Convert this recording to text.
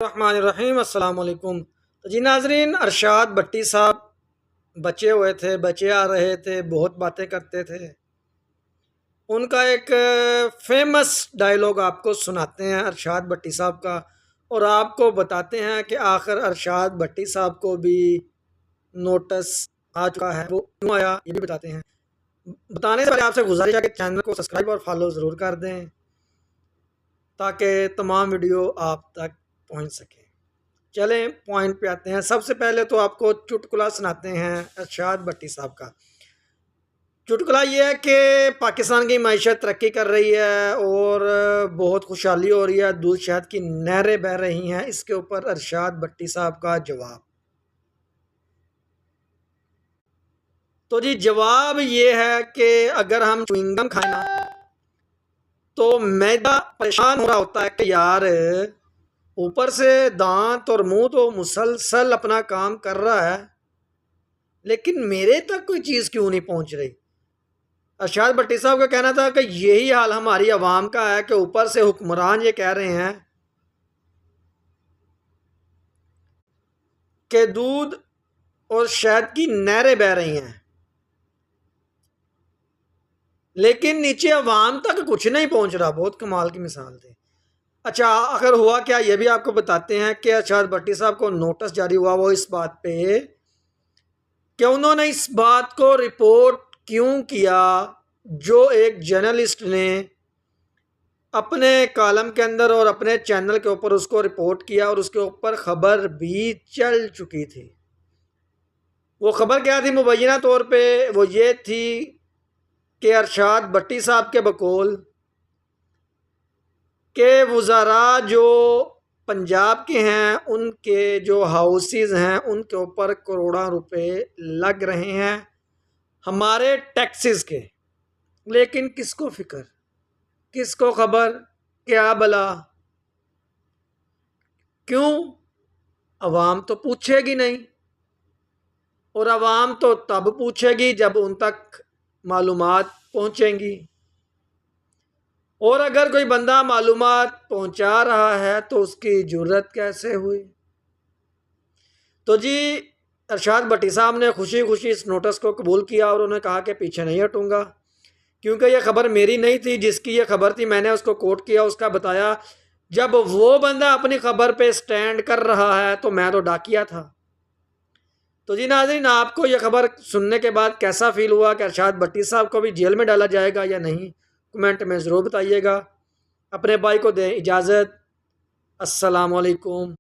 रहमानिर्रहीम अस्सलाम वालेकुम। तो जी नाजरीन, अरशाद भट्टी साहब बचे हुए थे, बचे आ रहे थे, बहुत बातें करते थे। उनका एक फेमस डायलॉग आपको सुनाते हैं अरशाद भट्टी साहब का, और आपको बताते हैं कि आखिर अरशाद भट्टी साहब को भी नोटिस आ चुका है। वो क्यों आया ये भी बताते हैं। बताने से पहले आपसे गुजारिश है कि चैनल को सब्सक्राइब और फॉलो ज़रूर कर दें ताकि तमाम वीडियो आप तक पहुंच सके। चलें पॉइंट पे आते हैं। सबसे पहले तो आपको चुटकुला सुनाते हैं अरशाद भट्टी साहब का। चुटकुला ये है कि पाकिस्तान की मईशत तरक्की कर रही है और बहुत खुशहाली हो रही है, दूध शहद की नहरें बह रही हैं। इसके ऊपर अरशाद भट्टी साहब का जवाब। तो जी जवाब ये है कि अगर हम च्युइंगम खाएं ना तो मैदा परेशान हो रहा होता है कि यार ऊपर से दांत और मुंह तो मुसलसल अपना काम कर रहा है, लेकिन मेरे तक कोई चीज़ क्यों नहीं पहुंच रही। अरशाद भट्टी साहब का कहना था कि यही हाल हमारी आवाम का है कि ऊपर से हुक्मरान ये कह रहे हैं कि दूध और शहद की नहरें बह रही हैं, लेकिन नीचे अवाम तक कुछ नहीं पहुंच रहा। बहुत कमाल की मिसाल थी। अच्छा, आखिर हुआ क्या ये भी आपको बताते हैं कि अरशाद भट्टी साहब को नोटिस जारी हुआ वो इस बात पे कि उन्होंने इस बात को रिपोर्ट क्यों किया जो एक जर्नलिस्ट ने अपने कॉलम के अंदर और अपने चैनल के ऊपर उसको रिपोर्ट किया, और उसके ऊपर ख़बर भी चल चुकी थी। वो ख़बर क्या थी मुबैना तौर पे? वो ये थी कि अरशाद भट्टी साहब के बकौल के वज़ारा जो पंजाब के हैं उनके जो हाउसेस हैं उनके ऊपर करोड़ों रुपए लग रहे हैं हमारे टैक्सेस के। लेकिन किसको फिक्र, किसको खबर, क्या भला, क्यों? अवाम तो पूछेगी नहीं, और अवाम तो तब पूछेगी जब उन तक मालूमात पहुंचेंगी। और अगर कोई बंदा मालूमात पहुंचा रहा है तो उसकी जुर्रत कैसे हुई? तो जी अरशाद भट्टी साहब ने खुशी खुशी इस नोटिस को कबूल किया और उन्होंने कहा कि पीछे नहीं हटूंगा, क्योंकि यह खबर मेरी नहीं थी, जिसकी यह खबर थी मैंने उसको कोट किया, उसका बताया। जब वो बंदा अपनी खबर पे स्टैंड कर रहा है तो मैं तो डाकिया था। तो जी नाज़रीन, आपको यह खबर सुनने के बाद कैसा फील हुआ कि अरशाद भट्टी साहब को भी जेल में डाला जाएगा या नहीं? कमेंट में ज़रूर बताइएगा। अपने भाई को दें इजाज़त। अस्सलाम वालेकुम।